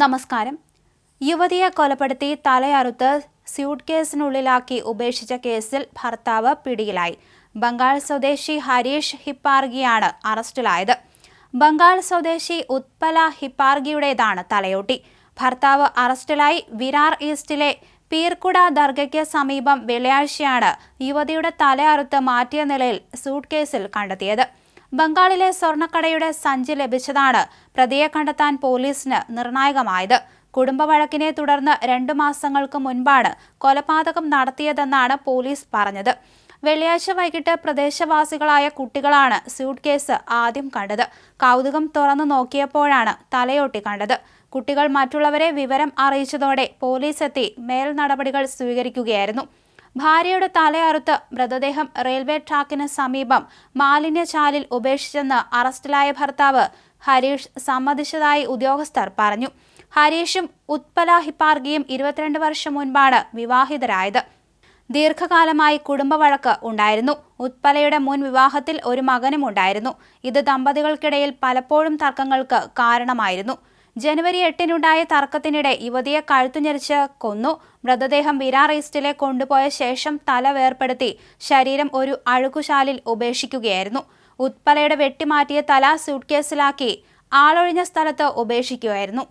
നമസ്കാരം. യുവതിയെ കൊലപ്പെടുത്തി തലയറുത്ത് സ്യൂട്ട് കേസിനുള്ളിലാക്കി ഉപേക്ഷിച്ച കേസിൽ ഭർത്താവ് പിടിയിലായി. ബംഗാൾ സ്വദേശി ഹരീഷ് ഹിപ്പാർഗിയാണ് അറസ്റ്റിലായത്. ബംഗാൾ സ്വദേശി ഉത്പല ഹിപ്പാർഗിയുടേതാണ് തലയോട്ടി. ഭർത്താവ് അറസ്റ്റിലായി. വിരാർ ഈസ്റ്റിലെ പീർക്കുട ദർഗയ്ക്ക് സമീപം വെള്ളിയാഴ്ചയാണ് യുവതിയുടെ തലയറുത്ത് മാറ്റിയ നിലയിൽ സൂട്ട് കേസിൽ കണ്ടെത്തിയത്. ബംഗാളിലെ സ്വർണ്ണക്കടയുടെ സഞ്ചി ലഭിച്ചതാണ് പ്രതിയെ കണ്ടെത്താൻ പോലീസിന് നിർണായകമായത്. കുടുംബ വഴക്കിനെ തുടർന്ന് 2 മാസങ്ങൾക്ക് മുൻപാണ് കൊലപാതകം നടത്തിയതെന്നാണ് പോലീസ് പറഞ്ഞത്. വെള്ളിയാഴ്ച വൈകിട്ട് പ്രദേശവാസികളായ കുട്ടികളാണ് സ്യൂട്ട് കേസ് ആദ്യം കണ്ടത്. കൗതുകം തുറന്നു നോക്കിയപ്പോഴാണ് തലയോട്ടി കണ്ടത്. കുട്ടികൾ മറ്റുള്ളവരെ വിവരം അറിയിച്ചതോടെ പോലീസ് എത്തി മേൽ നടപടികൾ സ്വീകരിക്കുകയായിരുന്നു. ഭാര്യയുടെ തലയറുത്ത് മൃതദേഹം റെയിൽവേ ട്രാക്കിന് സമീപം മാലിന്യചാലിൽ ഉപേക്ഷിച്ചെന്ന് അറസ്റ്റിലായ ഭർത്താവ് ഹരീഷ് സമ്മതിച്ചതായി ഉദ്യോഗസ്ഥർ പറഞ്ഞു. ഹരീഷും ഉത്പല ഹിപ്പാർഗിയും 22 വർഷം മുൻപാണ് വിവാഹിതരായത്. ദീർഘകാലമായി കുടുംബ വഴക്ക് ഉണ്ടായിരുന്നു. ഉത്പലയുടെ മുൻ വിവാഹത്തിൽ ഒരു മകനും ഉണ്ടായിരുന്നു. ഇത് ദമ്പതികൾക്കിടയിൽ പലപ്പോഴും തർക്കങ്ങൾക്ക് കാരണമായിരുന്നു. ജനുവരി 8-നുണ്ടായ തർക്കത്തിനിടെ യുവതിയെ കഴുത്തുഞെരിച്ച് കൊന്നു. മൃതദേഹം വിരാർ ഈസ്റ്റിലെ കൊണ്ടുപോയ ശേഷം തല വേർപെടുത്തി ശരീരം ഒരു അഴുകുചാലിൽ ഉപേക്ഷിക്കുകയായിരുന്നു. ഉത്പലയുടെ വെട്ടിമാറ്റിയ തല സ്യൂട്ട്കേസിലാക്കി ആളൊഴിഞ്ഞ സ്ഥലത്ത് ഉപേക്ഷിക്കുകയായിരുന്നു.